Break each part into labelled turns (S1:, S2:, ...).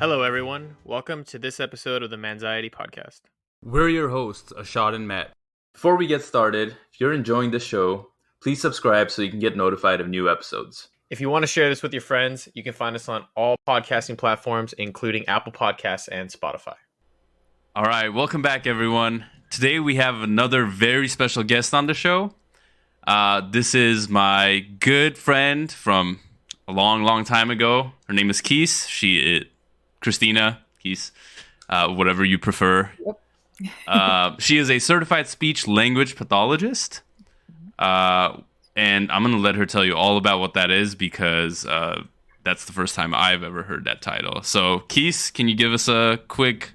S1: Hello, everyone. Welcome to this episode of the Manxiety Podcast.
S2: We're your hosts, Ashad and Matt. Before we get started, if you're enjoying this show, please subscribe so you can get notified of new episodes.
S1: If you want to share this with your friends, you can find us on all podcasting platforms, including Apple Podcasts and Spotify.
S3: All right, welcome back, everyone. Today we have another very special guest on the show. This is my good friend from a long time ago. Her name is Kees. She is Christina Kees, whatever you prefer. Yep. She is a certified speech language pathologist. And I'm going to let her tell you all about what that is because that's the first time I've ever heard that title. So, Kees, can you give us a quick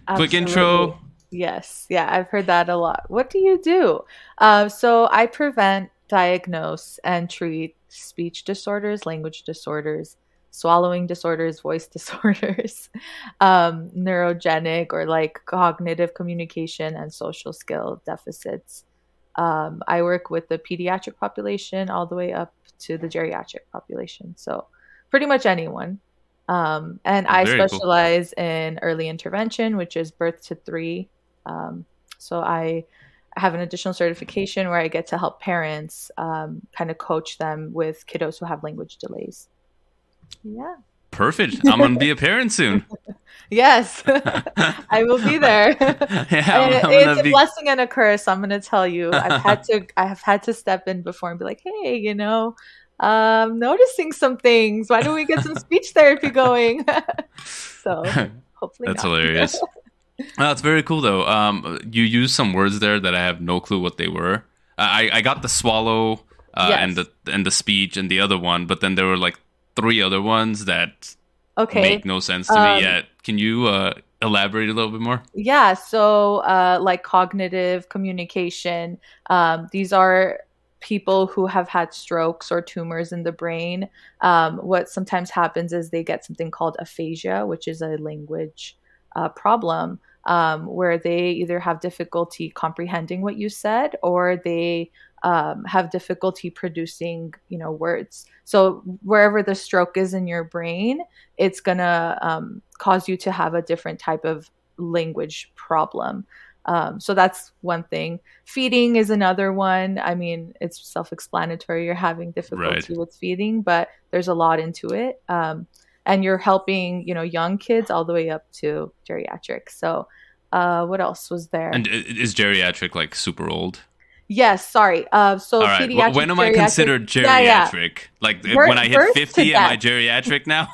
S3: intro?
S4: Yes. Yeah, I've heard that a lot. What do you do? So I prevent, diagnose, and treat speech disorders, language disorders, swallowing disorders, voice disorders, neurogenic or like cognitive communication and social skill deficits. I work with the pediatric population all the way up to the geriatric population. So pretty much anyone. And I specialize in early intervention, which is birth to 3. So I have an additional certification where I get to help parents kind of coach them with kiddos who have language delays. Yeah.
S3: Perfect. I'm going to be a parent soon.
S4: Yes, I will be there. It's a blessing and a curse. I'm going to tell you. I have had to step in before and be like, hey, I'm noticing some things. Why don't we get some speech therapy going? So hopefully
S3: that's
S4: not.
S3: Hilarious. That's very cool, though. You used some words there that I have no clue what they were. I got the swallow
S4: Yes.
S3: and the speech and the other one, but then there were like 3 other ones that make no sense to me yet. Can you elaborate a little bit more?
S4: Yeah. So like cognitive communication, these are people who have had strokes or tumors in the brain. What sometimes happens is they get something called aphasia, which is a language problem, where they either have difficulty comprehending what you said or they have difficulty producing, words. So wherever the stroke is in your brain, it's gonna cause you to have a different type of language problem. So that's one thing. Feeding is another one. I mean, it's self-explanatory. You're having difficulty with feeding, but there's a lot into it. And you're helping, young kids all the way up to geriatric. So what else was there?
S3: And is geriatric like super old?
S4: Yes, sorry. So
S3: all right.
S4: pediatric,
S3: When am I considered geriatric? Yeah. Like when I hit 50, am I geriatric now?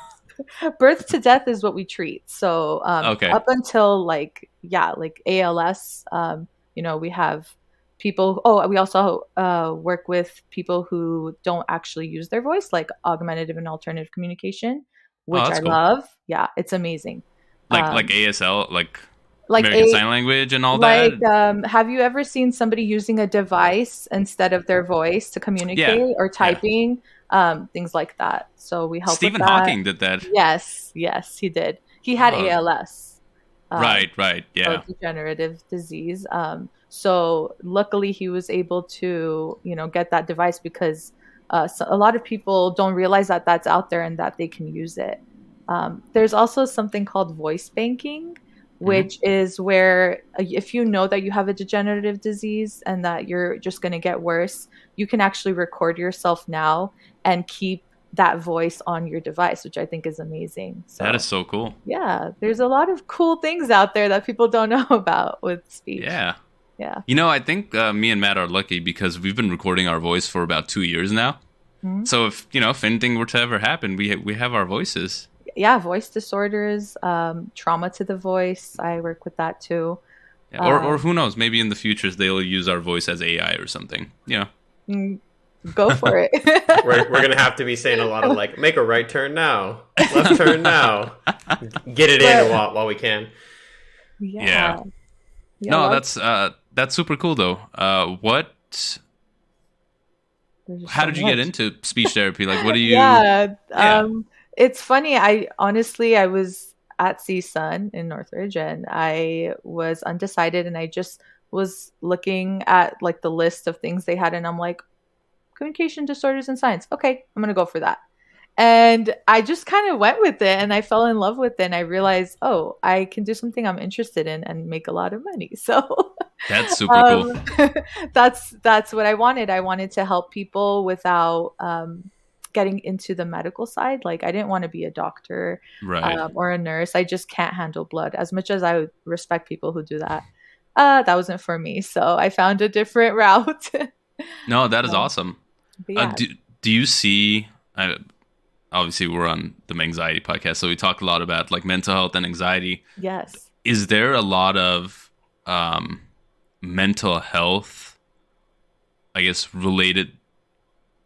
S4: Birth to death is what we treat. So up until like ALS, we have people. Oh, we also work with people who don't actually use their voice, like augmentative and alternative communication, which I love. Yeah, it's amazing.
S3: Like ASL, like American Sign Language and all
S4: that? Have you ever seen somebody using a device instead of their voice to communicate or typing? Things like that. So we help
S3: Stephen
S4: with that.
S3: Hawking did that.
S4: Yes, he did. He had ALS.
S3: Right, yeah.
S4: Degenerative disease. So luckily he was able to, get that device because a lot of people don't realize that that's out there and that they can use it. There's also something called voice banking, which is where if you know that you have a degenerative disease and that you're just going to get worse, you can actually record yourself now and keep that voice on your device, which I think is amazing. So,
S3: that is so cool.
S4: Yeah, there's a lot of cool things out there that people don't know about with speech.
S3: Yeah.
S4: Yeah.
S3: I think me and Matt are lucky because we've been recording our voice for about 2 years now. Mm-hmm. So if anything were to ever happen, we have our voices.
S4: Yeah, voice disorders, trauma to the voice. I work with that too.
S3: Yeah, or who knows? Maybe in the future they'll use our voice as AI or something.
S4: Go for it.
S1: We're gonna have to be saying a lot of like, make a right turn now, left turn now, get it in while we can.
S3: Yeah. No, that's super cool though. How did you get into speech therapy? Like, what do you?
S4: It's funny. I was at CSUN in Northridge and I was undecided and I just was looking at like the list of things they had and I'm like, communication disorders in science. Okay, I'm going to go for that. And I just kind of went with it and I fell in love with it. And I realized, oh, I can do something I'm interested in and make a lot of money. So
S3: That's super cool.
S4: that's what I wanted. I wanted to help people without getting into the medical side. Like I didn't want to be a doctor
S3: Right.
S4: or a nurse. I just can't handle blood. As much as I would respect people who do that, that wasn't for me. So I found a different route.
S3: No, that is awesome.
S4: But yeah.
S3: Do you see? Obviously, we're on the anxiety podcast, so we talk a lot about like mental health and anxiety.
S4: Yes.
S3: Is there a lot of mental health, I guess, related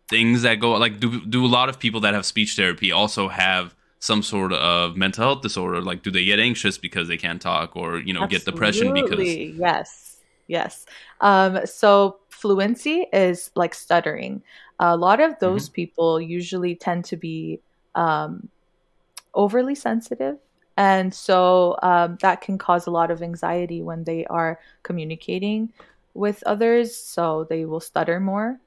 S3: things that go like do a lot of people that have speech therapy also have some sort of mental health disorder? Like, do they get anxious because they can't talk, or get depression because?
S4: Yes. So fluency is like stuttering. A lot of those people usually tend to be overly sensitive. And so that can cause a lot of anxiety when they are communicating with others. So they will stutter more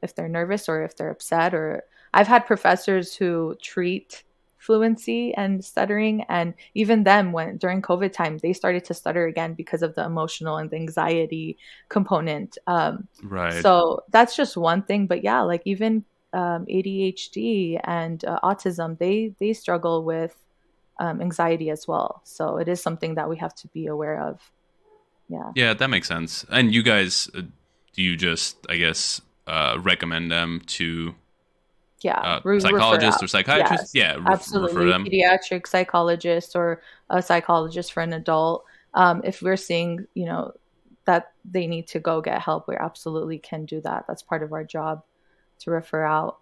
S4: if they're nervous or if they're upset. Or I've had professors who treat fluency and stuttering, and even them when during COVID time they started to stutter again because of the emotional and the anxiety component.
S3: Right.
S4: So that's just one thing, but yeah, like even ADHD and autism, they struggle with anxiety as well. So it is something that we have to be aware of.
S3: Yeah, that makes sense. And you guys, do you just, I guess, recommend them to psychologist or psychiatrist?
S4: Yes,
S3: Yeah,
S4: absolutely.
S3: refer them.
S4: Pediatric psychologist or a psychologist for an adult. If we're seeing, that they need to go get help, we absolutely can do that. That's part of our job to refer out.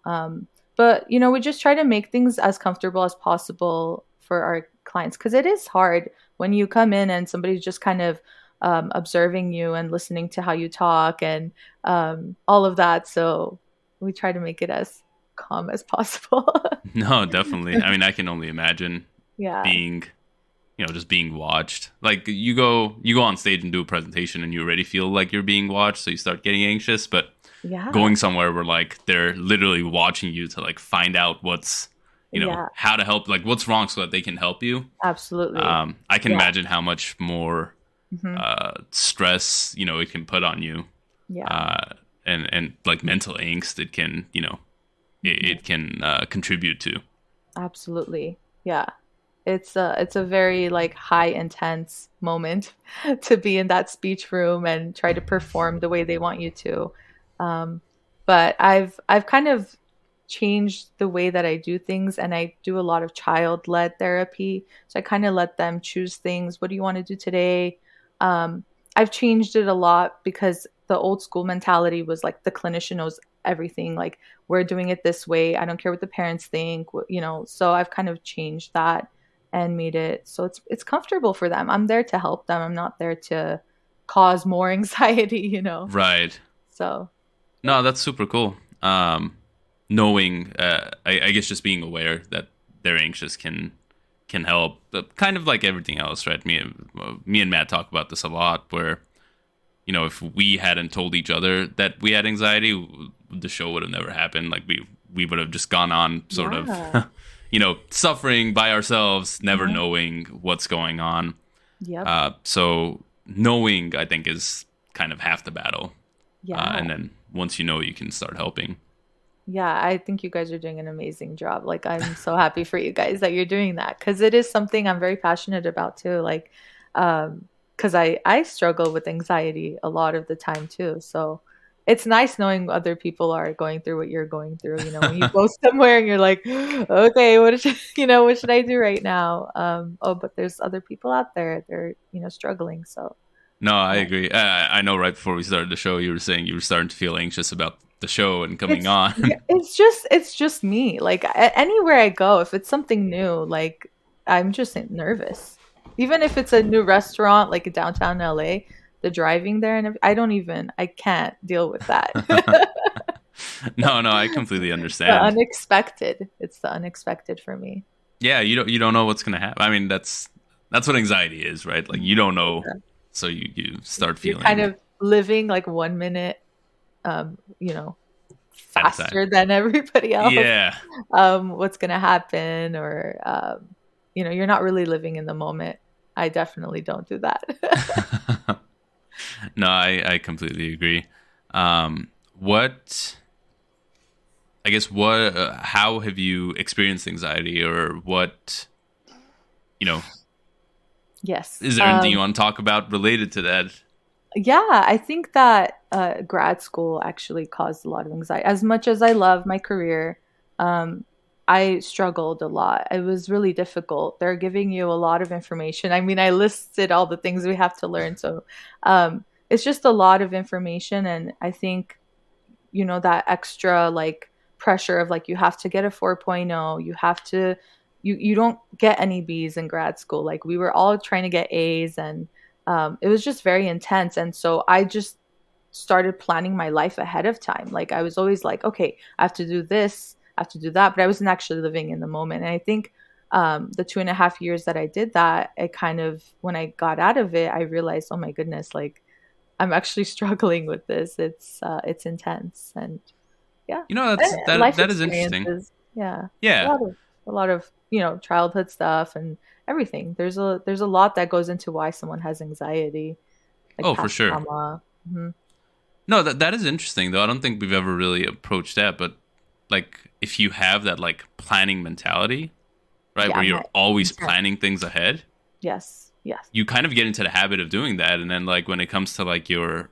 S4: But, we just try to make things as comfortable as possible for our clients, because it is hard when you come in and somebody's just kind of observing you and listening to how you talk and all of that. So we try to make it as calm as possible.
S3: No, definitely. I mean, I can only imagine being, just being watched. Like you go on stage and do a presentation and you already feel like you're being watched, so you start getting anxious. But going somewhere where like they're literally watching you to like find out what's, how to help, like what's wrong so that they can help you.
S4: Absolutely.
S3: I can imagine how much more stress, it can put on you. And like mental angst, it can, it can contribute to.
S4: Absolutely. Yeah. It's a very like high intense moment to be in that speech room and try to perform the way they want you to. But I've kind of changed the way that I do things, and I do a lot of child-led therapy. So I kind of let them choose things. What do you want to do today? I've changed it a lot because the old school mentality was like the clinician knows everything. Like we're doing it this way. I don't care what the parents think, so I've kind of changed that and made it so it's comfortable for them. I'm there to help them. I'm not there to cause more anxiety,
S3: Right.
S4: So.
S3: No, that's super cool. Knowing, I guess just being aware that they're anxious can help. But kind of like everything else, right? Me and Matt talk about this a lot where, if we hadn't told each other that we had anxiety, the show would have never happened. Like we would have just gone on sort of, suffering by ourselves, never knowing what's going on. Yeah. So knowing, I think, is kind of half the battle. Yeah. And then once you know, you can start helping.
S4: Yeah, I think you guys are doing an amazing job. Like, I'm so happy for you guys that you're doing that, because it is something I'm very passionate about too. Like, because I struggle with anxiety a lot of the time too. So it's nice knowing other people are going through what you're going through. When you go somewhere and you're like, okay, what should I do right now? But there's other people out there. They're struggling. So.
S3: No, I agree. I know right before we started the show, you were saying you were starting to feel anxious about the show and coming on.
S4: It's just me. Like anywhere I go, if it's something new, like I'm just nervous. Even if it's a new restaurant, like downtown LA, the driving there and I can't deal with that.
S3: No, I completely understand.
S4: The unexpected. It's the unexpected for me.
S3: Yeah, you don't know what's gonna happen. I mean, that's what anxiety is, right? Like you don't know. So you start feeling.
S4: You're kind of living like 1 minute,
S3: At a time.
S4: faster than everybody else.
S3: Yeah.
S4: What's gonna happen, or you're not really living in the moment. I definitely don't do that.
S3: No, I completely agree. What how have you experienced anxiety, or what,
S4: Yes.
S3: is there anything you want to talk about related to that?
S4: Yeah, I think that grad school actually caused a lot of anxiety. As much as I love my career, I struggled a lot. It was really difficult. They're giving you a lot of information. I mean, I listed all the things we have to learn. So it's just a lot of information. And I think, that extra like pressure of like, you have to get a 4.0, you have to, you don't get any B's in grad school. Like we were all trying to get A's, and it was just very intense. And so I just started planning my life ahead of time. Like I was always like, okay, I have to do this, I have to do that, but I wasn't actually living in the moment. And I think the 2.5 years that I did that, it kind of, when I got out of it, I realized, oh my goodness, like I'm actually struggling with this. It's intense. And yeah,
S3: that is interesting.
S4: Yeah,
S3: Yeah.
S4: a lot of childhood stuff and everything. There's a lot that goes into why someone has anxiety. Like
S3: For sure.
S4: trauma. Mm-hmm.
S3: No, that is interesting though. I don't think we've ever really approached that, but like if you have that like planning mentality, right, where you're always planning things ahead.
S4: Yes.
S3: You kind of get into the habit of doing that, and then like when it comes to like your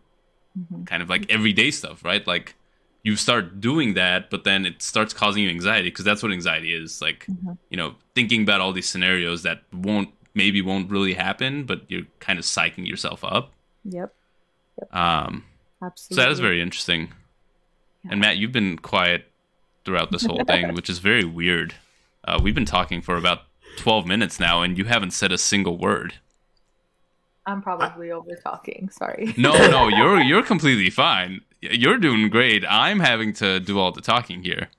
S3: kind of like everyday stuff, right? Like you start doing that, but then it starts causing you anxiety, because that's what anxiety is. Like, thinking about all these scenarios that won't really happen, but you're kind of psyching yourself up.
S4: Yep.
S3: Absolutely. So that is very interesting. Yeah. And Matt, you've been quiet throughout this whole thing, which is very weird. We've been talking for about 12 minutes now, and you haven't said a single word.
S4: I'm probably over talking. Sorry.
S3: No, you're completely fine. You're doing great. I'm having to do all the talking here.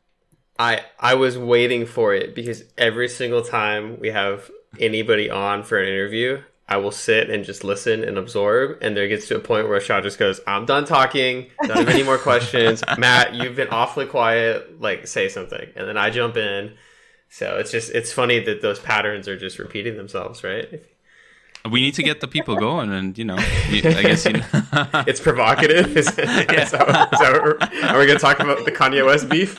S1: I was waiting for it, because every single time we have anybody on for an interview, I will sit and just listen and absorb. And there gets to a point where Shah just goes, I'm done talking. Don't have any more questions. Matt, you've been awfully quiet. Like, say something. And then I jump in. So it's funny that those patterns are just repeating themselves, right?
S3: We need to get the people going, and I guess
S1: it's provocative. Are we going to talk about the Kanye West beef?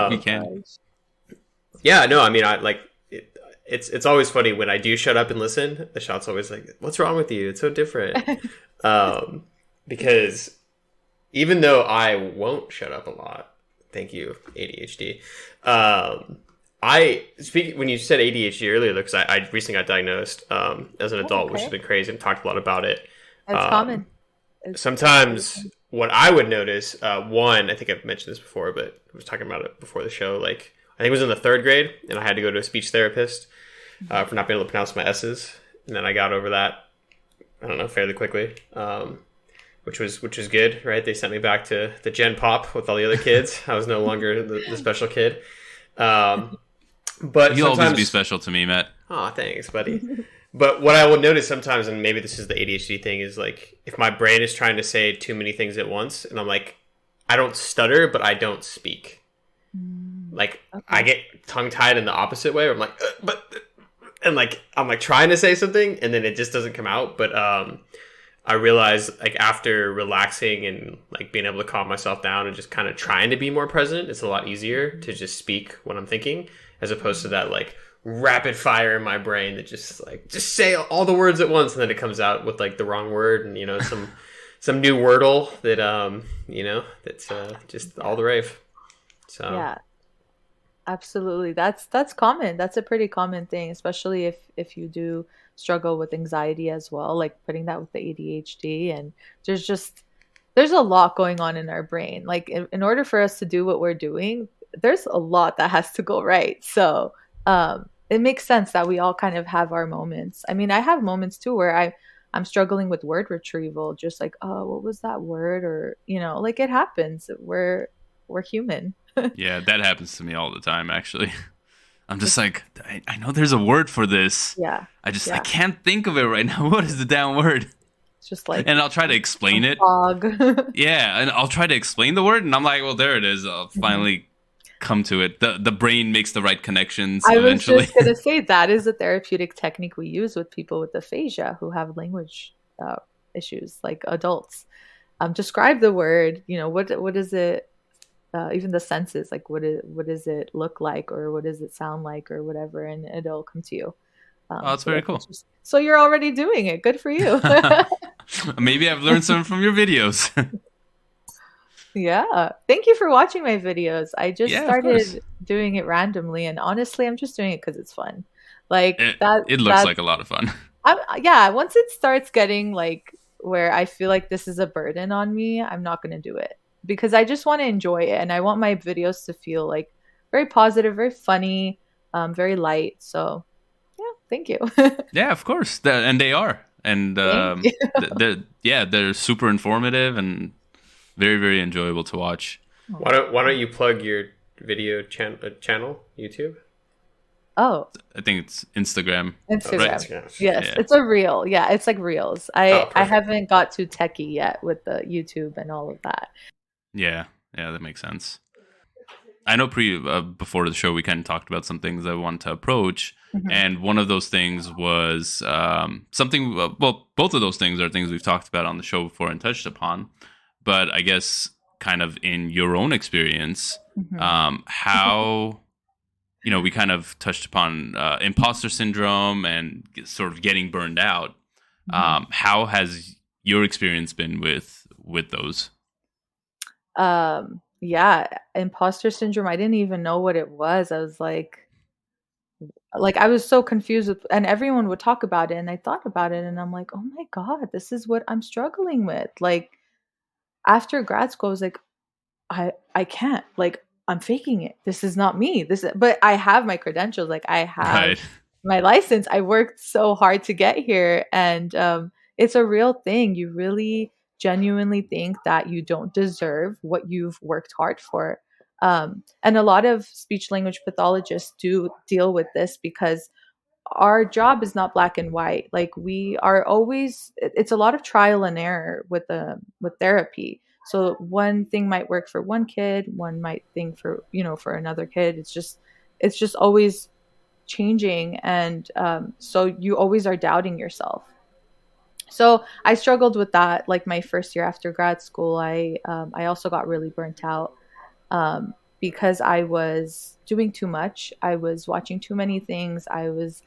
S3: We can.
S1: Yeah, no, I mean, it's always funny when I do shut up and listen. The shot's always like, "What's wrong with you? It's so different." Because even though I won't shut up a lot, thank you, ADHD. When you said ADHD earlier, because I recently got diagnosed as an adult, which has been crazy, and talked a lot about it.
S4: It's common.
S1: Sometimes what I would notice, one, I think I've mentioned this before, but I was talking about it before the show. Like, I think it was in the 3rd grade, and I had to go to a speech therapist for not being able to pronounce my S's, and then I got over that, I don't know, fairly quickly, which was good, right? They sent me back to the Gen Pop with all the other kids. I was no longer the special kid. But
S3: you'll always be special to me, Matt.
S1: Oh, thanks, buddy. But what I will notice sometimes, and maybe this is the ADHD thing, is like if my brain is trying to say too many things at once, and I'm like, I don't stutter, but I don't speak. Like I get tongue tied in the opposite way. Where I'm like, and like I'm like trying to say something, and then it just doesn't come out. But I realized, like, after relaxing and like being able to calm myself down and just kind of trying to be more present, it's a lot easier to just speak when I'm thinking, as opposed to that like rapid fire in my brain that just say all the words at once, and then it comes out with like the wrong word, and some new wordle that that's just all the rave. So
S4: yeah, absolutely. That's common. That's a pretty common thing, especially if you do struggle with anxiety as well, like putting that with the ADHD. And there's a lot going on in our brain. Like in order for us to do what we're doing, there's a lot that has to go right. So it makes sense that we all kind of have our moments. I mean, I have moments too where I'm struggling with word retrieval, just like, oh, what was that word? Or, like it happens. We're human.
S3: Yeah, that happens to me all the time, actually. I'm just like, I know there's a word for this.
S4: Yeah.
S3: I can't think of it right now. What is the damn word?
S4: It's just like,
S3: and I'll try to explain it.
S4: fog.
S3: Yeah, and I'll try to explain the word, and I'm like, well, there it is. I'll finally come to it. The brain makes the right connections
S4: I was
S3: eventually.
S4: just gonna say that is a therapeutic technique we use with people with aphasia who have language issues, like adults. Describe the word. What is it? Even the senses, like what does it look like, or what does it sound like, or whatever, and it'll come to you.
S3: Oh, that's very cool.
S4: So you're already doing it. Good for you.
S3: Maybe I've learned something from your videos.
S4: Yeah. Thank you for watching my videos. I just
S3: Yeah, of
S4: started
S3: course.
S4: doing it randomly, and honestly, I'm just doing it because it's fun. Like
S3: It looks like a lot of fun.
S4: yeah, once it starts getting like where I feel like this is a burden on me, I'm not going to do it because I just want to enjoy it, and I want my videos to feel like very positive, very funny, very light. So, yeah, thank you.
S3: Yeah, of course, and they are, and
S4: Thank you.
S3: they're super informative and very, very enjoyable to watch.
S1: Why don't you plug your video channel, YouTube?
S4: Oh,
S3: I think it's Instagram.
S4: Instagram.
S3: Right?
S1: Instagram.
S4: Yes,
S3: Yeah.
S4: it's a reel. Yeah, it's like reels. I
S1: perfect.
S4: haven't got too techie yet with the YouTube and all of that.
S3: Yeah, that makes sense. I know before the show we kind of talked about some things I want to approach, and one of those things was something. Well, both of those things are things we've talked about on the show before and touched upon. But I guess, kind of in your own experience, how we kind of touched upon imposter syndrome and sort of getting burned out. How has your experience been with those?
S4: Yeah, imposter syndrome. I didn't even know what it was. I was like I was so confused with, and everyone would talk about it, and I thought about it, and I'm like, oh my God, this is what I'm struggling with. Like after grad school, I was like, I can't. Like I'm faking it. This is not me. But I have my credentials. Like I have
S3: Right.
S4: my license. I worked so hard to get here, and it's a real thing. You really genuinely think that you don't deserve what you've worked hard for. And a lot of speech language pathologists do deal with this because our job is not black and white. Like we are always, it's a lot of trial and error with therapy. So one thing might work for one kid, one might think for another kid. It's just always changing, and so you always are doubting yourself. So I struggled with that. Like my first year after grad school, I also got really burnt out because I was doing too much. I was watching too many things. I was,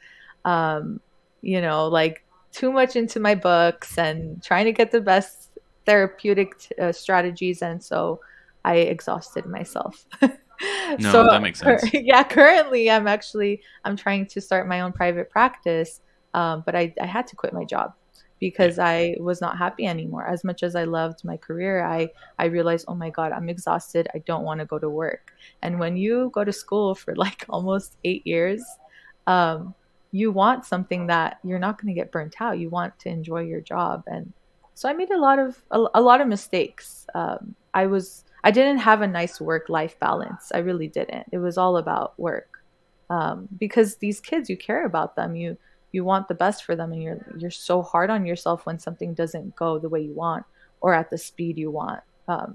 S4: like too much into my books and trying to get the best therapeutic strategies, and so I exhausted myself.
S3: No,
S4: So
S3: that makes sense.
S4: yeah, currently I'm trying to start my own private practice, but I had to quit my job because I was not happy anymore. As much as I loved my career, I realized, oh my God, I'm exhausted. I don't want to go to work. And when you go to school for like almost 8 years, you want something that you're not going to get burnt out. You want to enjoy your job. And so I made a lot of mistakes. I didn't have a nice work-life balance. I really didn't. It was all about work. Because these kids, you care about them. You want the best for them, and you're so hard on yourself when something doesn't go the way you want or at the speed you want.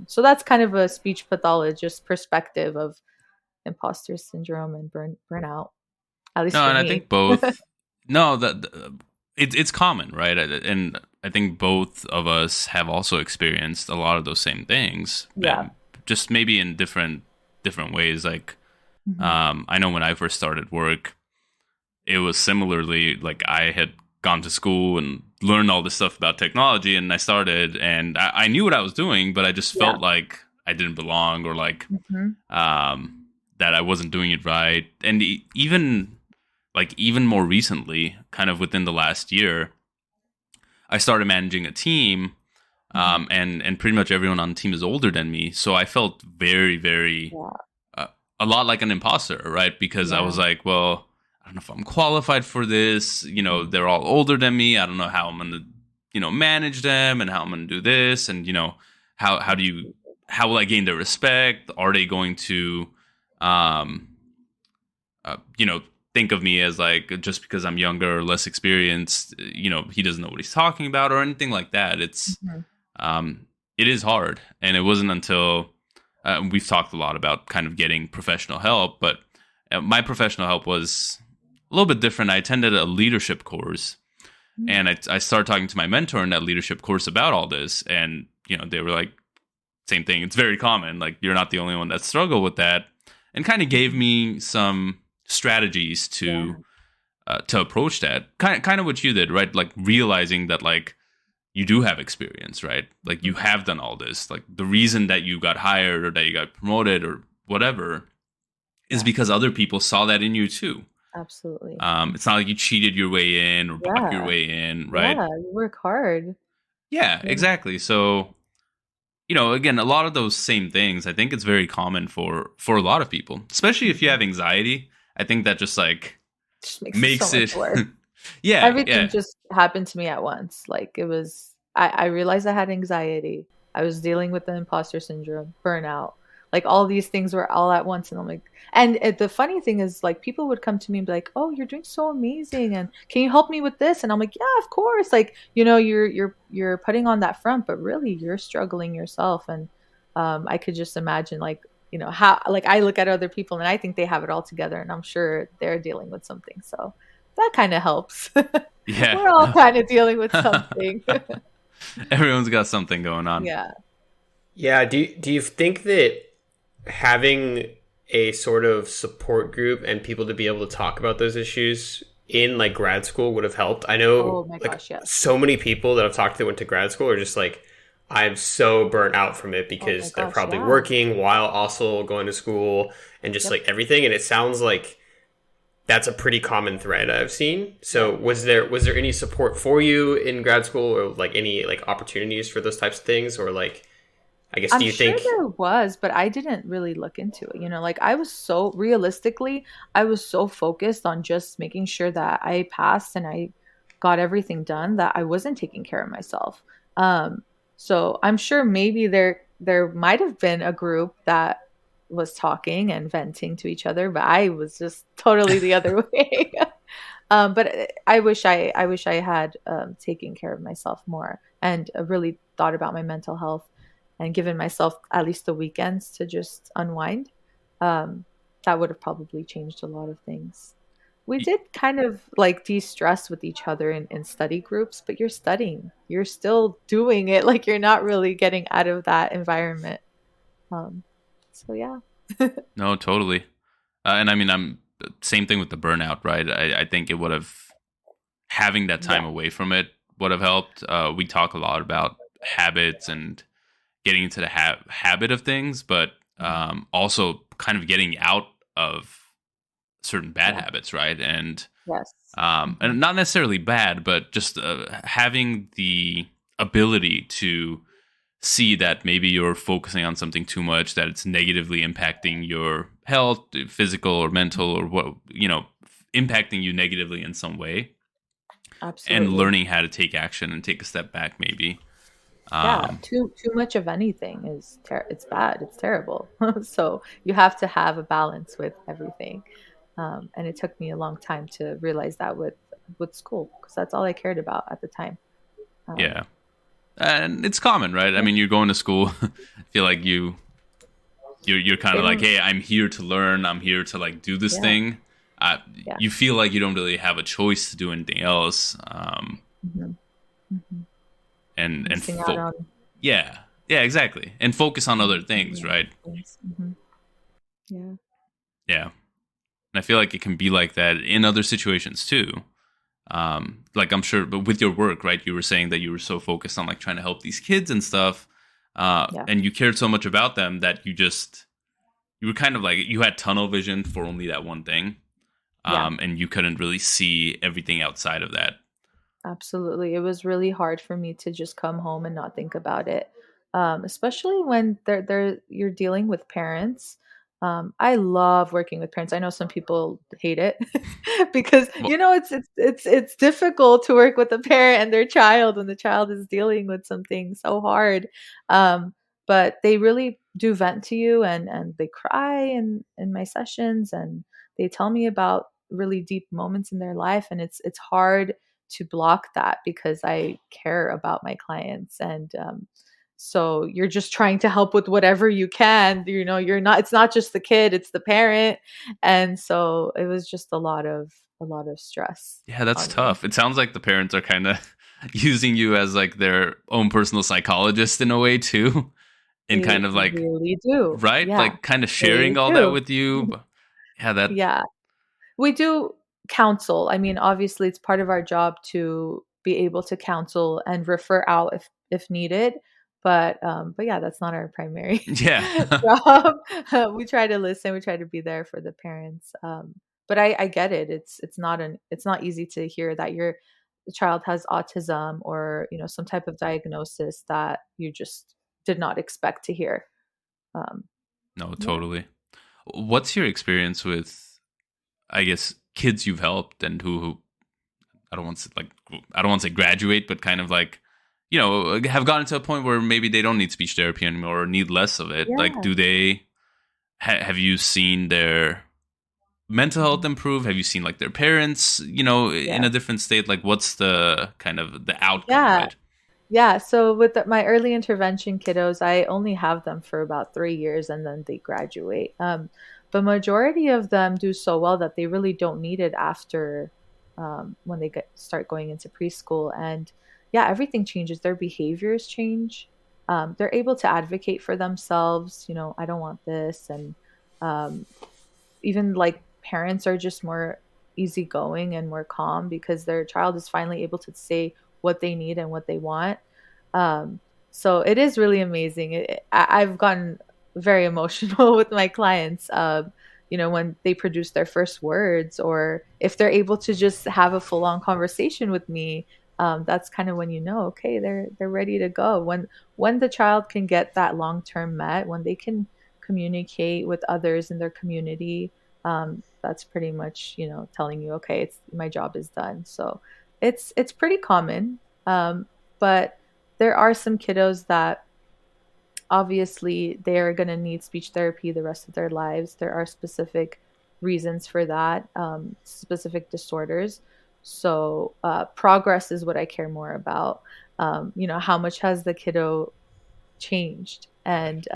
S4: So that's kind of a speech pathologist perspective of imposter syndrome and burnout. At least
S3: No,
S4: for
S3: and I
S4: me.
S3: think both. No, it's common, right? And I think both of us have also experienced a lot of those same things.
S4: Yeah.
S3: Just maybe in different ways. Like, I know when I first started work, it was similarly like I had gone to school and learned all this stuff about technology, and I started, and I knew what I was doing, but I just felt like I didn't belong, or like that I wasn't doing it right. And even more recently, kind of within the last year, I started managing a team, and pretty much everyone on the team is older than me, so I felt very, very a lot like an imposter, right? Because I was like, well, I don't know if I'm qualified for this. They're all older than me. I don't know how I'm going to, manage them, and how I'm going to do this. And, how will I gain their respect? Are they going to, think of me as like just because I'm younger or less experienced, he doesn't know what he's talking about or anything like that.
S4: Mhm.
S3: Um, it is hard, and it wasn't until we've talked a lot about kind of getting professional help, but my professional help was a little bit different. I attended a leadership course, and I started talking to my mentor in that leadership course about all this, and they were like, same thing. It's very common. Like, you're not the only one that struggled with that, and kind of gave me some strategies to approach that. Kind of what you did, right? Like realizing that like you do have experience, right? Like you have done all this. Like the reason that you got hired or that you got promoted or whatever is because other people saw that in you too.
S4: Absolutely.
S3: It's not like you cheated your way in or bought your way in, right?
S4: Yeah, you work hard.
S3: Yeah, exactly. So, again, a lot of those same things, I think it's very common for a lot of people, especially if you have anxiety. I think that just like
S4: Just makes
S3: makes
S4: it so much
S3: it,
S4: worse.
S3: yeah,
S4: Everything
S3: yeah,
S4: just happened to me at once. Like it was, I realized I had anxiety. I was dealing with the imposter syndrome, burnout. Like all these things were all at once. And I'm like, and the funny thing is like people would come to me and be like, oh, you're doing so amazing. And can you help me with this? And I'm like, yeah, of course. Like, you're putting on that front, but really you're struggling yourself. And I could just imagine like, how, like I look at other people and I think they have it all together and I'm sure they're dealing with something. So that kind of helps. We're all
S3: yeah.
S4: kind of dealing with something.
S3: Everyone's got something going on.
S4: Yeah.
S1: Yeah. Do you think that having a sort of support group and people to be able to talk about those issues in like grad school would have helped? I know
S4: Oh my
S1: like
S4: gosh, yes.
S1: so many people that I've talked to that went to grad school are just like, I'm so burnt out from it
S4: Oh my
S1: because they're
S4: gosh,
S1: probably
S4: yeah.
S1: working while also going to school and just
S4: Yep.
S1: like everything. And it sounds like that's a pretty common thread I've seen. So
S4: Yeah.
S1: was there any support for you in grad school or like any like opportunities for those types of things? Or like, I guess, do
S4: I'm
S1: you
S4: sure
S1: think,
S4: there was, but I didn't really look into it. Like I was so realistically, I was so focused on just making sure that I passed and I got everything done that I wasn't taking care of myself. Um, so I'm sure maybe there might have been a group that was talking and venting to each other, but I was just totally the other way. But I wish I had taken care of myself more and really thought about my mental health and given myself at least the weekends to just unwind. Um, that would have probably changed a lot of things. We did kind of like de-stress with each other in study groups, but you're studying. You're still doing it. Like you're not really getting out of that environment. Um, so yeah.
S3: No, totally. And I mean, I'm same thing with the burnout, right? I think it would have having that time
S4: Yeah.
S3: away from it would have helped. We talk a lot about habits and getting into the habit of things, but also kind of getting out of certain bad
S4: Yeah.
S3: habits, right?
S4: Yes.
S3: And not necessarily bad, but just having the ability to see that maybe you're focusing on something too much, that it's negatively impacting your health, physical or mental, or what, impacting you negatively in some way, and
S4: Absolutely.
S3: learning how to take action and take a step back, maybe.
S4: Yeah,
S3: Um,
S4: too much of anything is it's bad. It's terrible. So you have to have a balance with everything. And it took me a long time to realize that with school because that's all I cared about at the time. Um,
S3: yeah. And it's common, right? I
S4: yeah.
S3: mean, you're going to school. I feel like you're kind of like,
S4: Same.
S3: hey, I'm here to learn. I'm here to like do this
S4: Yeah,
S3: thing.
S4: yeah.
S3: You feel like you don't really have a choice to do anything else.
S4: Hmm. Hmm.
S3: And
S4: Missing out on
S3: yeah, yeah, exactly. And focus on other things,
S4: yeah,
S3: right?
S4: things. Hmm. Yeah,
S3: Yeah. And I feel like it can be like that in other situations too. Like I'm sure, but with your work, right? You were saying that you were so focused on like trying to help these kids and stuff,
S4: yeah,
S3: and you cared so much about them that you were kind of like you had tunnel vision for only that one thing,
S4: yeah.
S3: and you couldn't really see everything outside of that.
S4: Absolutely. It was really hard for me to just come home and not think about it. Especially when you're dealing with parents. I love working with parents. I know some people hate it because
S3: Well,
S4: it's difficult to work with a parent and their child when the child is dealing with something so hard. Um, but they really do vent to you and they cry in my sessions and they tell me about really deep moments in their life, and it's hard to block that because I care about my clients. And so you're just trying to help with whatever you can. You're not, it's not just the kid, it's the parent. And so it was just a lot of stress
S3: Yeah, that's
S4: on me.
S3: tough. It sounds like the parents are kind of using you as like their own personal psychologist in a way too, and
S4: They
S3: kind of like,
S4: really do.
S3: right,
S4: Yeah,
S3: like kind of
S4: they
S3: sharing all that
S4: do.
S3: with you. But yeah, that
S4: Yeah. We do counsel. I mean, obviously, it's part of our job to be able to counsel and refer out if needed. But yeah, that's not our primary
S3: yeah.
S4: job. We try to listen. We try to be there for the parents. But I get it. It's not easy to hear that your child has autism or some type of diagnosis that you just did not expect to hear. Um,
S3: No,
S4: yeah.
S3: totally. What's your experience with, I guess, kids you've helped and who I don't want to like I don't want to say graduate, but kind of like have gotten to a point where maybe they don't need speech therapy anymore or need less of it. Like,
S4: Yeah.
S3: do they have you seen their mental health
S4: Mhm.
S3: improve? Have you seen like their parents, in
S4: Yeah.
S3: a different state? Like, what's the kind of the outcome,
S4: Yeah.
S3: right?
S4: Yeah, so with my early intervention kiddos, I only have them for about 3 years and then they graduate. But majority of them do so well that they really don't need it after when they start going into preschool. And yeah, everything changes. Their behaviors change. They're able to advocate for themselves. I don't want this, and um, even like parents are just more easygoing and more calm because their child is finally able to say what they need and what they want. Um, so it is really amazing. I've gotten very emotional with my clients, when they produce their first words or if they're able to just have a full on conversation with me. That's kind of when okay, they're ready to go. When the child can get that long term met, when they can communicate with others in their community, that's pretty much telling you, okay, it's my job is done. So it's pretty common, but there are some kiddos that obviously they're going to need speech therapy the rest of their lives. There are specific reasons for that, specific disorders. So progress is what I care more about. How much has the kiddo changed? And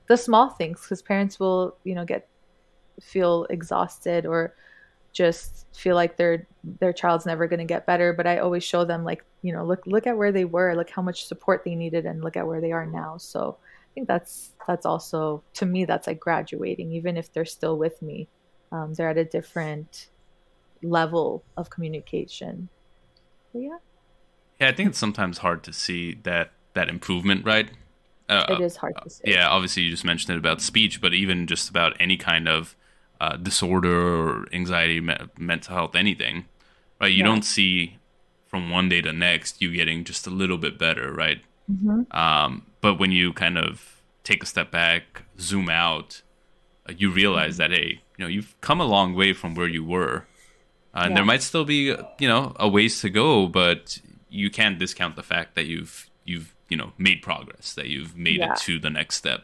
S4: the small things, because parents will feel exhausted or just feel like their child's never going to get better. But I always show them, like, look at where they were, look how much support they needed, and look at where they are now. So I think that's also, to me, that's like graduating. Even if they're still with me, they're at a different level of communication. But yeah,
S3: Yeah, I think it's sometimes hard to see that improvement, right?
S4: it is hard to say.
S3: Yeah, obviously you just mentioned it about speech, but even just about any kind of disorder or anxiety, mental health, anything, right? You
S4: Yeah.
S3: don't see from one day to next you getting just a little bit better, right?
S4: Hmm.
S3: But when you kind of take a step back, zoom out, you realize that, hey, you've come a long way from where you were, and there
S4: Yeah.
S3: might still be a ways to go, but you can't discount the fact that you've made progress, that you've made it
S4: Yeah.
S3: to the next step.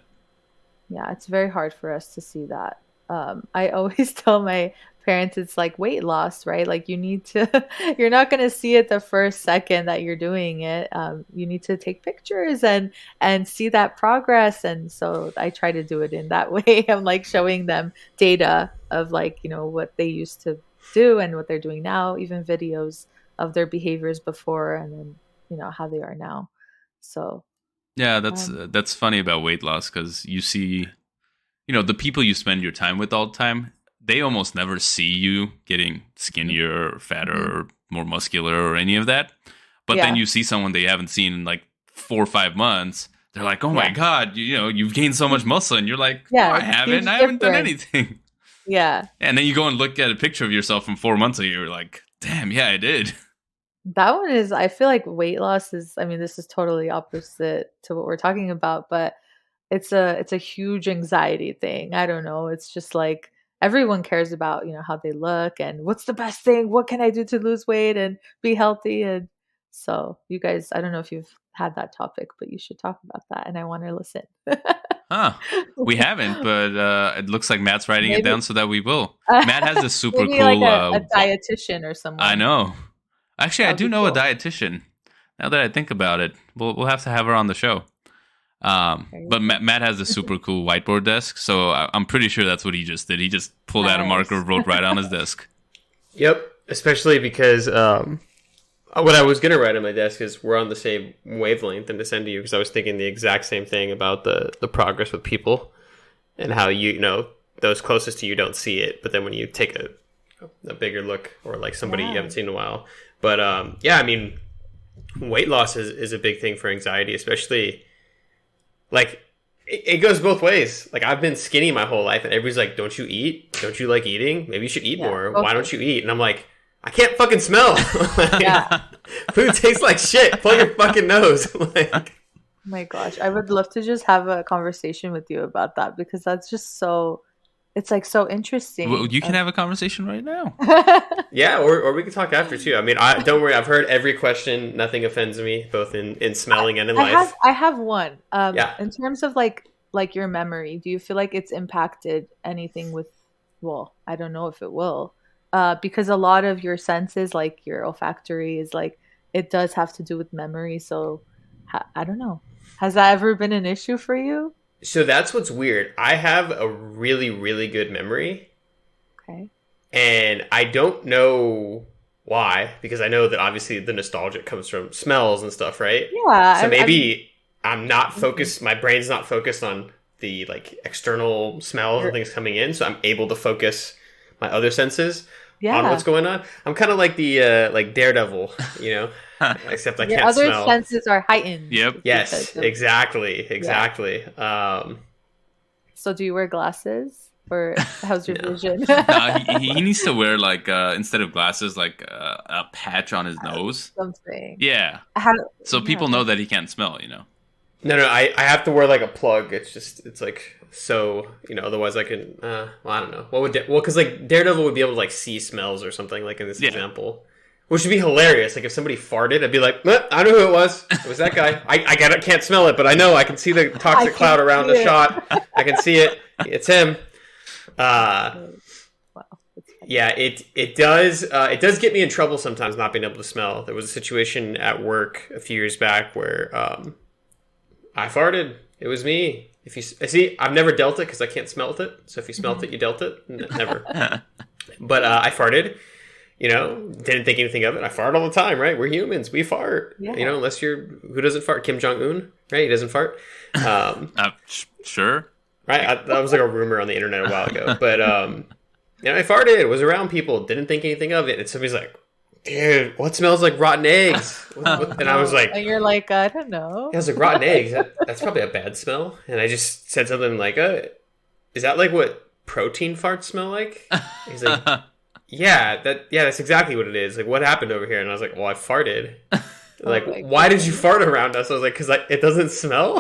S4: Yeah, it's very hard for us to see that. I always tell my parents it's like weight loss, right? Like you need to, you're not going to see it the first second that you're doing it. You need to take pictures and see that progress. And so I try to do it in that way. I'm like showing them data of, like, what they used to do and what they're doing now, even videos of their behaviors before and then, how they are now. So,
S3: Yeah, that's
S4: um,
S3: that's funny about weight loss because you see, the people you spend your time with all the time, they almost never see you getting
S4: mhm,
S3: skinnier or fatter
S4: mhm.
S3: or more muscular or any of that. But then
S4: Yeah,
S3: you see someone they haven't seen in like 4 or 5 months. They're like, "Oh my
S4: yeah.
S3: god, you've gained so much muscle," and you're like, "No,
S4: Yeah,
S3: I
S4: it's a
S3: haven't.
S4: huge
S3: I haven't done
S4: difference.
S3: anything."
S4: Yeah.
S3: And then you go and look at a picture of yourself from 4 months ago. You're like, "Damn, yeah, I did."
S4: That one is, I feel like weight loss is, I mean, this is totally opposite to what we're talking about, but it's a huge anxiety thing. I don't know. It's just like everyone cares about, how they look and what's the best thing? What can I do to lose weight and be healthy? And so you guys, I don't know if you've had that topic, but you should talk about that and I want to listen.
S3: Huh. We haven't, but it looks like Matt's writing it
S4: Maybe-
S3: down so that we will. Matt has a super
S4: Maybe
S3: cool.
S4: like a dietitian or someone.
S3: I know. Actually, I
S4: That'd
S3: do
S4: be
S3: know a
S4: cool.
S3: dietitian. Now that I think about it, we'll have to have her on the show. But Matt has a super cool whiteboard desk, so I'm pretty sure that's what he just did. He just pulled out a marker, wrote right on his desk.
S1: Yep, especially because what I was gonna write on my desk is we're on the same wavelength and to send to you because I was thinking the exact same thing about the progress with people and how you know those closest to you don't see it, but then when you take a bigger look or like somebody you haven't seen in a while. But yeah, I mean, weight loss is a big thing for anxiety, especially like it goes both ways. Like I've been skinny my whole life and everybody's like, don't you eat? Don't you like eating? Maybe you should eat more. Why don't you eat? And I'm like, I can't fucking smell. Like, food tastes like shit. Plug your fucking nose. Like,
S4: Oh my gosh, I would love to just have a conversation with you about that because that's just so. It's like so interesting.
S3: Well, you can have a conversation right now.
S1: yeah, or we can talk after too. I mean, don't worry. I've heard every question. Nothing offends me, both in smelling and in life.
S4: I have one.
S1: Yeah.
S4: In terms of like your memory, do you feel like it's impacted anything with? Well, I don't know if it will, because a lot of your senses, like your olfactory, is like it does have to do with memory. So I don't know. Has that ever been an issue for you?
S1: So that's what's weird. I have a really, really good memory.
S4: Okay.
S1: And I don't know why, because I know that obviously the nostalgia comes from smells and stuff, right?
S4: Yeah.
S1: So maybe I'm not focused, my brain's not focused on the like external smells and things coming in, so I'm able to focus my other senses on what's going on. I'm kind of like the like Daredevil, you know? Except I can't
S4: other
S1: smell.
S4: senses are heightened.
S3: Yep.
S1: Yes, exactly.
S4: So do you wear glasses or how's your vision?
S3: He needs to wear like instead of glasses, like a patch on his nose.
S4: Something.
S3: Yeah. So people know that he can't smell. You know.
S1: No, I have to wear like a plug. It's like so, you know. Otherwise, I can. Well, I don't know. What would because like Daredevil would be able to like see smells or something like in this example. Which would be hilarious. Like if somebody farted, I'd be like, I know who it was. It was that guy. I can't smell it, but I know I can see the toxic cloud around the shot. I can see it. It's him. Yeah, it does get me in trouble sometimes not being able to smell. There was a situation at work a few years back where I farted. It was me. If you see, I've never dealt it because I can't smell with it. So if you smelt it, you dealt it. Never. But I farted. You know, didn't think anything of it. I fart all the time, right? We're humans. We fart. Yeah. You know, unless who doesn't fart? Kim Jong-un, right? He doesn't fart.
S3: Sure.
S1: Right? That was like a rumor on the internet a while ago. But, you know, I farted. Was around people. Didn't think anything of it. And somebody's like, dude, what smells like rotten eggs? And I was like...
S4: And you're like, I don't know.
S1: I was like, rotten eggs? That's probably a bad smell. And I just said something like, is that like what protein farts smell like? He's like... Yeah, that's exactly what it is. Like, what happened over here? And I was like, well, I farted. Like, why did you fart around us? I was like, because it doesn't smell.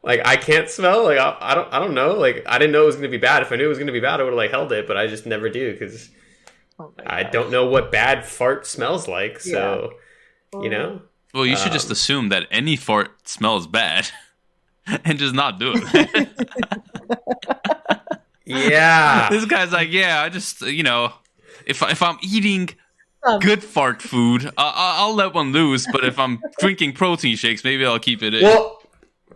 S1: Like, I can't smell. Like, I don't know. Like, I didn't know it was going to be bad. If I knew it was going to be bad, I would have like held it. But I just never do because I don't know what bad fart smells like. So, you know.
S3: Well, you should just assume that any fart smells bad and just not do it.
S1: Yeah.
S3: This guy's like, I just, you know, if I'm eating good fart food, I'll let one loose. But if I'm drinking protein shakes, maybe I'll keep it in.
S1: Well,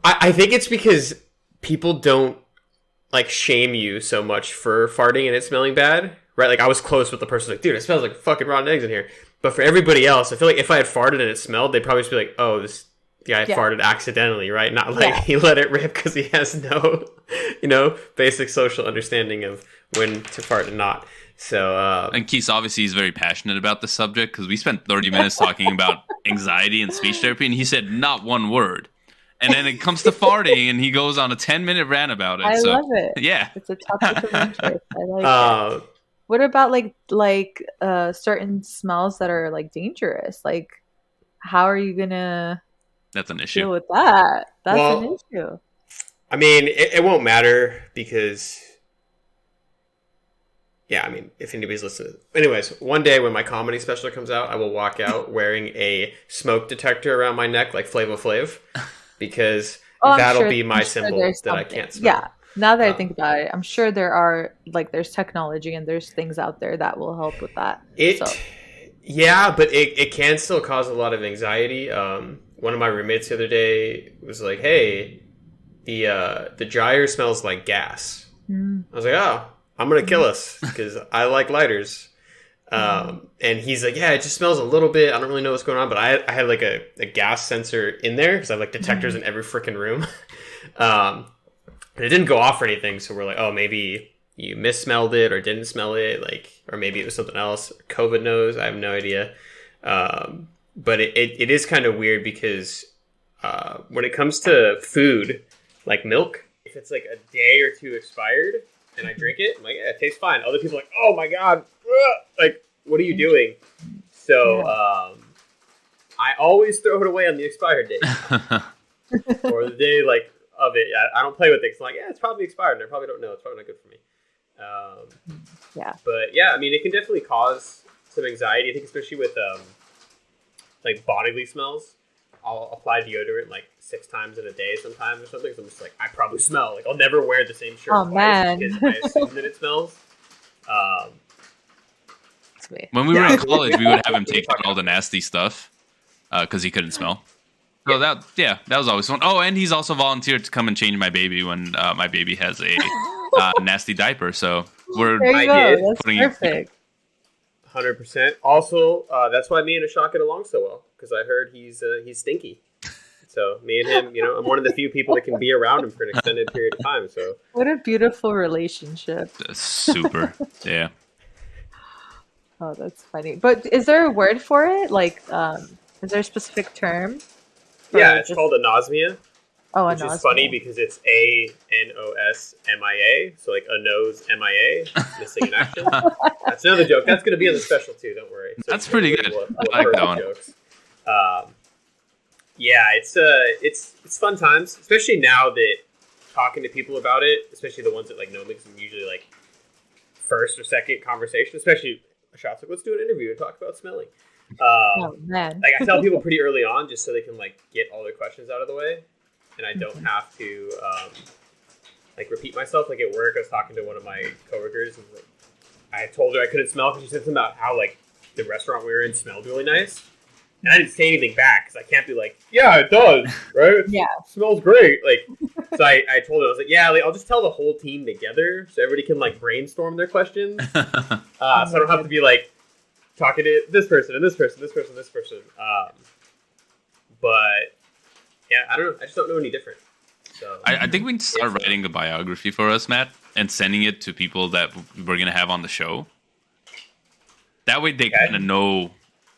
S1: I think it's because people don't like shame you so much for farting and it smelling bad, right? Like I was close with the person, like, dude, it smells like fucking rotten eggs in here. But for everybody else, I feel like if I had farted and it smelled, they'd probably just be like, oh, this guy farted accidentally, right? Not like he let it rip because he has no, you know, basic social understanding of when to fart and not. So,
S3: and Keith obviously is very passionate about the subject because we spent 30 minutes talking about anxiety and speech therapy, and he said not one word. And then it comes to farting, and he goes on a 10-minute rant about it.
S4: I love it.
S3: Yeah,
S4: it's a topic of interest. I like it. What about like certain smells that are like dangerous? Like, how are you gonna?
S3: That's an issue.
S4: Deal with that. That's an issue.
S1: I mean, it won't matter because. Yeah, I mean, if anybody's listening. Anyways, one day when my comedy special comes out, I will walk out wearing a smoke detector around my neck like Flava Flav. Because
S4: Oh,
S1: that'll be my symbol
S4: there's
S1: that I
S4: something.
S1: can't smell.
S4: Yeah. Now that I think about it, I'm sure there's technology and there's things out there that will help with that.
S1: Yeah, but it can still cause a lot of anxiety. One of my roommates the other day was like, "Hey, the dryer smells like gas." I was like, "Oh, I'm gonna kill us because I like lighters." And he's like, "Yeah, it just smells a little bit. I don't really know what's going on, but I had like a gas sensor in there because I have like detectors in every freaking room." And it didn't go off or anything, so we're like, "Oh, maybe you missmelled it or didn't smell it, like, or maybe it was something else. COVID knows. I have no idea." But it is kind of weird because when it comes to food, like milk, if it's like a day or two expired and I drink it, I'm like, yeah, it tastes fine. Other people are like, "Oh my god, like, what are you doing?" So I always throw it away on the expired date or the day like of it. I don't play with it. 'Cause I'm like, yeah, it's probably expired, and I probably don't know. It's probably not good for me. But yeah, I mean, it can definitely cause some anxiety. I think especially with like bodily smells. I'll apply deodorant like 6 times in a day sometimes or something. So I'm just like, I probably smell. Like, I'll never wear the same shirt twice because I assume that it smells.
S3: When we were in college, we would have him take out all the nasty stuff because he couldn't smell. So that was always fun. Oh, and he's also volunteered to come and change my baby when my baby has a nasty didiaper. So
S4: there you go. That's perfect.
S1: 100%. Also, that's why me and Ashok get along so well, because I heard he's stinky. So me and him, I'm one of the few people that can be around him for an extended period of time. So
S4: what a beautiful relationship.
S3: That's super. Yeah.
S4: Oh, that's funny. But is there a word for it? Like, is there a specific term?
S1: Yeah, it's called anosmia.
S4: Oh,
S1: which is funny because it's ANOSMIA, so like a nose MIA, missing in action. That's another joke. That's going to be on the special too. Don't worry. So
S3: that's pretty good. I like that one. Jokes.
S1: Yeah, it's fun times, especially now that talking to people about it, especially the ones that like know me, because I'm usually like first or second conversation. Especially Ashot's like, let's do an interview and talk about smelling.
S4: Oh man!
S1: Like I tell people pretty early on, just so they can like get all their questions out of the way. And I don't have to like repeat myself. Like at work, I was talking to one of my coworkers, and like, I told her I couldn't smell because she said something about how like the restaurant we were in smelled really nice, and I didn't say anything back because I can't be like, yeah, it does, right? It smells great. Like, so I told her, I was like, yeah, like, I'll just tell the whole team together so everybody can like brainstorm their questions, so I don't have to be like talking to this person and this person, this person, this person. But yeah, I don't know. I just don't know any different. So
S3: I think we need to start writing a biography for us, Matt, and sending it to people that we're going to have on the show. That way they kind of know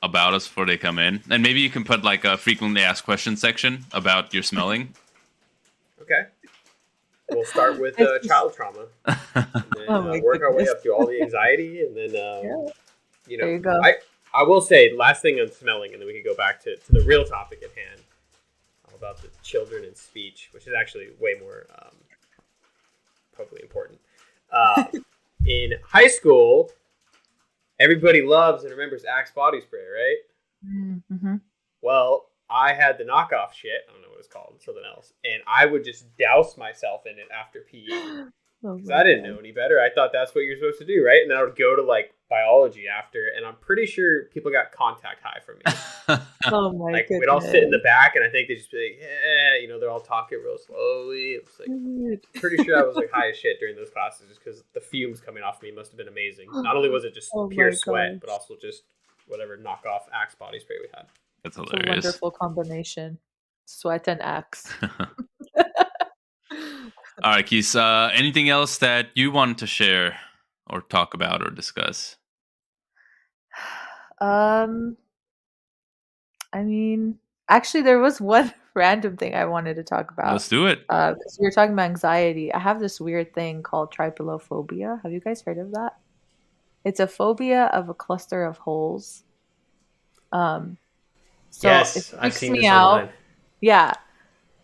S3: about us before they come in. And maybe you can put like a frequently asked questions section about your smelling.
S1: Okay. We'll start with child trauma. And then work our way up to all the anxiety. And then,
S4: there you go.
S1: I will say, last thing on smelling, and then we can go back to the real topic at hand. About the children and speech, which is actually way more probably important. In high school, everybody loves and remembers Axe body spray, right?
S4: Mm-hmm.
S1: Well, I had the knockoff shit. I don't know what it's called, something else, and I would just douse myself in it after PE. Because I didn't know any better. I thought that's what you're supposed to do, right? And then I would go to like biology after, and I'm pretty sure people got contact high from me.
S4: Oh my
S1: like
S4: goodness.
S1: we'd all sit in the back, and I think they just be like, yeah, they're all talking real slowly. It was like pretty sure I was like high as shit during those classes, just because the fumes coming off me must have been amazing. Not only was it just pure sweat, but also just whatever knockoff Axe body spray we had.
S3: That's hilarious.
S4: It's a wonderful combination, sweat and Axe.
S3: All right, Keith. Anything else that you wanted to share or talk about or discuss?
S4: I mean, actually, there was one random thing I wanted to talk about.
S3: Let's do it.
S4: Because we were talking about anxiety. I have this weird thing called trypanophobia. Have you guys heard of that? It's a phobia of a cluster of holes. So
S1: yes,
S4: it
S1: I've
S4: freaks
S1: seen
S4: me
S1: this
S4: out.
S1: online.
S4: Yeah.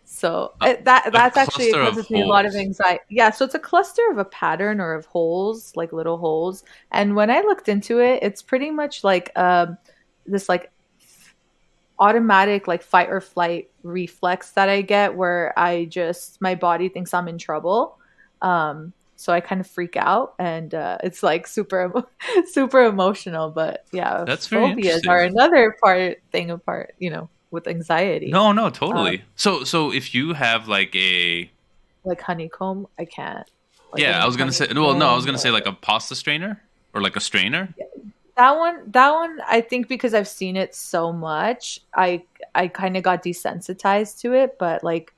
S4: So that's actually
S3: cluster of
S4: causes me a lot of
S3: holes.
S4: anxiety. Yeah, so it's a cluster of a pattern or of holes, like little holes. And when I looked into it, it's pretty much like this like automatic like fight or flight reflex that I get where my body thinks I'm in trouble. So I kind of freak out, and it's like super emotional. But yeah,
S3: That's very
S4: phobias
S3: interesting.
S4: are another thing apart, with anxiety.
S3: No, totally. So if you have like a
S4: Like honeycomb, I can't. Like
S3: yeah, I was gonna say I was gonna say like a
S4: honeycomb
S3: pasta strainer or like a strainer.
S4: That one, I think because I've seen it so much, I kind of got desensitized to it. But like,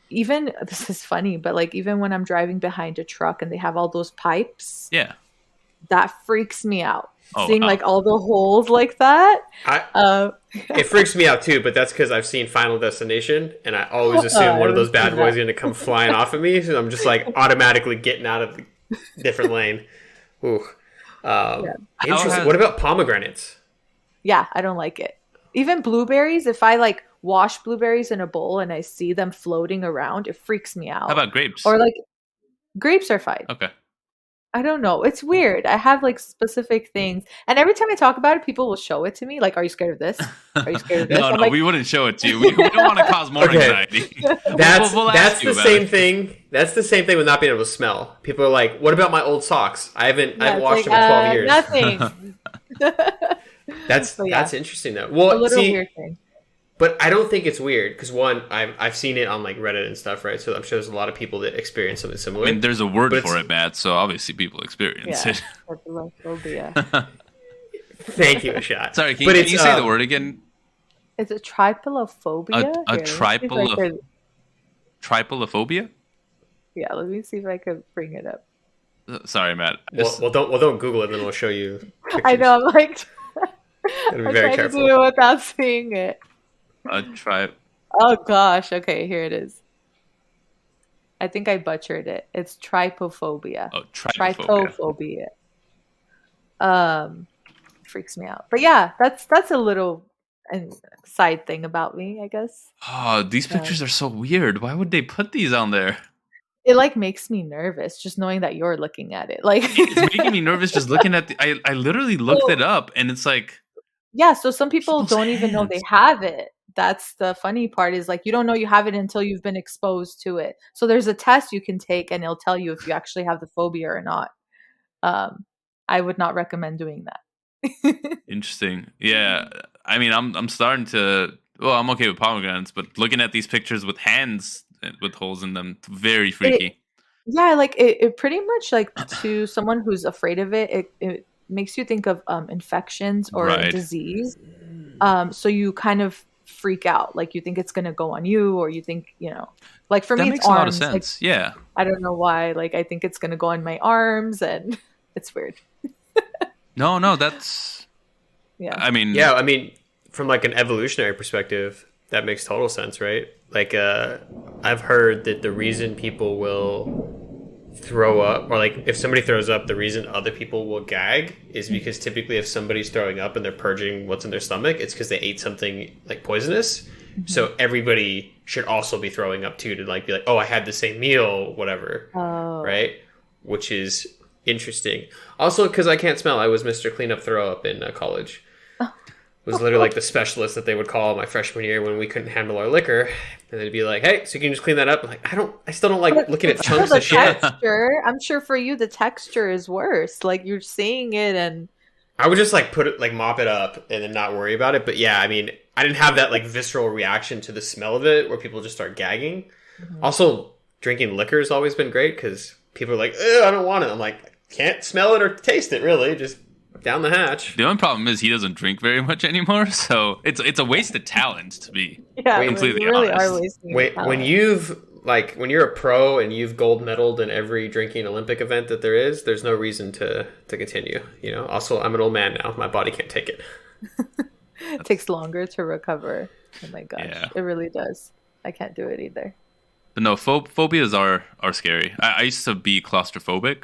S4: even this is funny, but like even when I'm driving behind a truck and they have all those pipes,
S3: Yeah.
S4: that freaks me out.
S3: Oh,
S4: Seeing
S3: wow.
S4: like all the holes like that.
S1: It freaks me out too, but that's because I've seen Final Destination, and I always assume one of those bad boys is going to come flying off of me, so I'm just like automatically getting out of the different lane. Ooh. Interesting. What about pomegranates?
S4: Yeah, I don't like it. Even blueberries, if I like wash blueberries in a bowl and I see them floating around, it freaks me out.
S3: How about grapes?
S4: Or like grapes are fine.
S3: Okay.
S4: I don't know. It's weird. I have like specific things. And every time I talk about it, people will show it to me. Like, are you scared of this? Are you scared of this?
S3: No,
S4: Like,
S3: we wouldn't show it to you. We don't want to cause more anxiety.
S1: That's
S3: We'll ask you
S1: the
S3: about
S1: same
S3: it.
S1: thing. That's the same thing with not being able to smell. People are like, "What about my old socks? I haven't
S4: it's
S1: washed
S4: like,
S1: them in 12 years."
S4: Nothing.
S1: That's
S4: But yeah,
S1: interesting though.
S4: a
S1: Well,
S4: little
S1: see,
S4: weird thing.
S1: but I don't think it's weird because one, I've seen it on like Reddit and stuff, right? So I'm sure there's a lot of people that experience something similar.
S3: I mean, there's a word
S1: But
S3: for
S1: it's-
S3: it, Matt. So obviously people experience
S4: Yeah.
S3: it.
S4: Phobia.
S1: Thank you, Ashad.
S3: Sorry, can
S1: But
S3: you
S1: it's,
S3: say the word again?
S4: Is it tripilophobia?
S3: Tripilophobia?
S4: Yeah, let me see if I could bring it up.
S3: Sorry, Matt.
S1: Well, don't Google it, then it'll show you. Pictures.
S4: I know, I'm like,
S1: Gotta be
S4: I'm
S1: very
S4: trying
S1: careful.
S4: to do it without seeing it.
S3: Try.
S4: Oh gosh, okay, here it is. I think I butchered it. It's trypophobia.
S3: Oh, trypophobia.
S4: Freaks me out. But yeah, that's a little side thing about me, I guess.
S3: Oh, these pictures are so weird. Why would they put these on there?
S4: It like makes me nervous just knowing that you're looking at it. Like
S3: It's making me nervous just looking at I literally looked it up and it's like
S4: yeah, so some people
S3: people's
S4: don't even know they
S3: hands.
S4: have it. That's the funny part is like you don't know you have it until you've been exposed to it. So there's a test you can take and it'll tell you if you actually have the phobia or not. I would not recommend doing that.
S3: Interesting. Yeah. I mean, I'm starting to. Well, I'm okay with pomegranates, but looking at these pictures with hands with holes in them, very freaky.
S4: Yeah, like it pretty much like to someone who's afraid of it, it makes you think of infections or
S3: Right.
S4: disease. So you kind of freak out, like you think it's gonna go on you, or you think like for
S3: That
S4: me,
S3: makes
S4: it's
S3: a lot of
S4: arms. Like,
S3: sense. Yeah.
S4: I don't know why. Like I think it's gonna go on my arms, and it's weird.
S3: No, that's.
S4: Yeah.
S3: I mean.
S1: Yeah, I mean, from like an evolutionary perspective, that makes total sense, right? Like, I've heard that the reason people will throw up, or like if somebody throws up, the reason other people will gag is because typically if somebody's throwing up and they're purging what's in their stomach, it's because they ate something like poisonous. So everybody should also be throwing up too, to like be like, oh, I had the same meal, whatever, right? Which is interesting. Also, because I can't smell, I was Mr. Cleanup Throw Up in college. It was literally like the specialist that they would call my freshman year when we couldn't handle our liquor, and they'd be like, "Hey, so you can just clean that up." I'm like, I still don't like looking at chunks
S4: the
S1: of shit.
S4: texture, I'm sure for you the texture is worse. Like you're seeing it, and
S1: I would just like put it, like mop it up, and then not worry about it. But yeah, I mean, I didn't have that like visceral reaction to the smell of it where people just start gagging. Also, drinking liquor has always been great because people are like, "Ugh, I don't want it." I'm like, can't smell it or taste it, really. Just down the hatch.
S3: The only problem is he doesn't drink very much anymore, so it's a wasted talent to be
S4: yeah,
S3: completely
S4: you really
S3: honest.
S4: are wasting.
S1: Wait,
S4: your
S1: when
S4: talent.
S1: when you're a pro and you've gold medaled in every drinking Olympic event that there is, there's no reason to continue. Also, I'm an old man now. My body can't take it.
S4: It takes longer to recover. Oh my gosh,
S3: Yeah.
S4: it really does. I can't do it either.
S3: But no, phobias are scary. I used to be claustrophobic,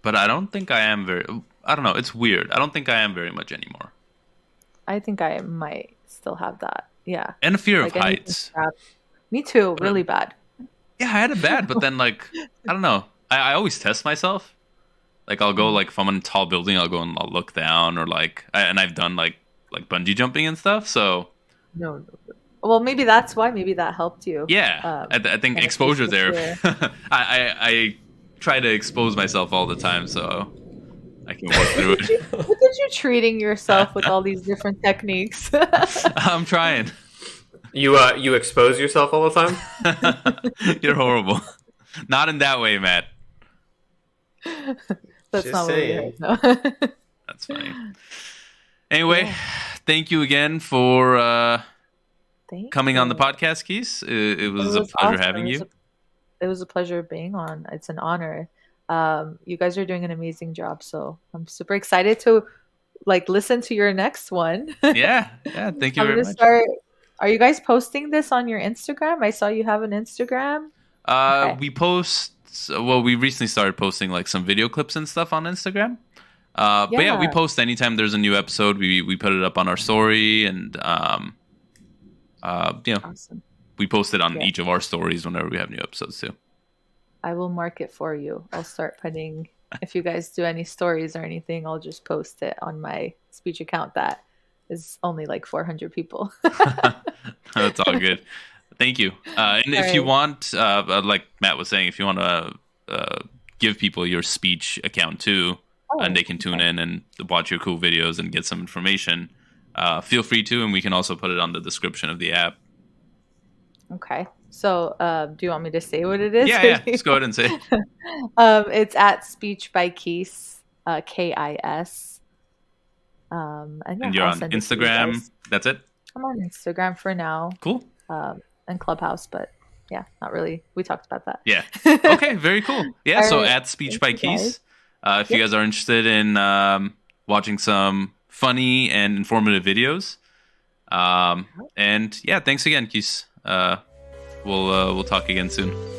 S3: but I don't think I am very. I don't know. It's weird. I don't think I am very much anymore.
S4: I think I might still have that. Yeah.
S3: And a fear of
S4: Like anything
S3: heights.
S4: trapped. Me too. Really bad.
S3: Yeah, I had it bad, but then like I don't know. I always test myself. Like I'll go like if I'm in a tall building, I'll go and I'll look down, or like and I've done like like bungee jumping and stuff. So
S4: No. Well, maybe that's why. Maybe that helped you.
S3: yeah, I think
S4: kind of
S3: exposure
S4: keep
S3: there.
S4: the
S3: I try to expose myself all the time, so I can work through it.
S4: Look at you treating yourself with all these different techniques.
S3: I'm trying.
S1: You expose yourself all the time?
S3: You're horrible. Not in that way, Matt.
S4: That's
S1: Just
S4: not
S1: saying.
S4: what we heard. No.
S3: That's funny. Anyway,
S4: Yeah.
S3: thank you again for
S4: Thank
S3: coming on the
S4: you.
S3: podcast, Keys. It was a pleasure
S4: awesome.
S3: having you.
S4: It was a pleasure being on. It's an honor. You guys are doing an amazing job, so I'm super excited to listen to your next one.
S3: Yeah. Thank you
S4: I'm
S3: very
S4: gonna
S3: much.
S4: start. Are you guys posting this on your Instagram? I saw you have an Instagram. Okay.
S3: We post. Well, we recently started posting like some video clips and stuff on Instagram. But yeah, we
S4: Yeah.
S3: post anytime there's a new episode. We put it up on our story, and
S4: Awesome.
S3: we post it on
S4: Yeah.
S3: each of our stories whenever we have new episodes too.
S4: I will mark it for you. I'll start putting. If you guys do any stories or anything, I'll just post it on my speech account that is only like 400 people.
S3: That's all good. Thank you. And if
S4: All
S3: you
S4: right.
S3: want, like Matt was saying, if you want to give people your speech account too, and they can tune in and watch your cool videos and get some information, feel free to, and we can also put it on the description of the app.
S4: Okay. So, do you want me to say what it is?
S3: Yeah. Just go ahead and say it.
S4: It's at Speech by Keys, KIS. And yeah,
S3: And you're
S4: I'll
S3: on
S4: send it to you
S3: Instagram.
S4: guys.
S3: That's it?
S4: I'm on Instagram for now,
S3: Cool.
S4: and Clubhouse, but yeah, not really. We talked about that.
S3: Yeah. Okay, very cool. Yeah,
S4: All
S3: so
S4: right.
S3: at Speech
S4: Thank
S3: by
S4: you,
S3: Keys, if you guys are interested in watching some funny and informative videos. And yeah, thanks again, Keys. We'll talk again soon.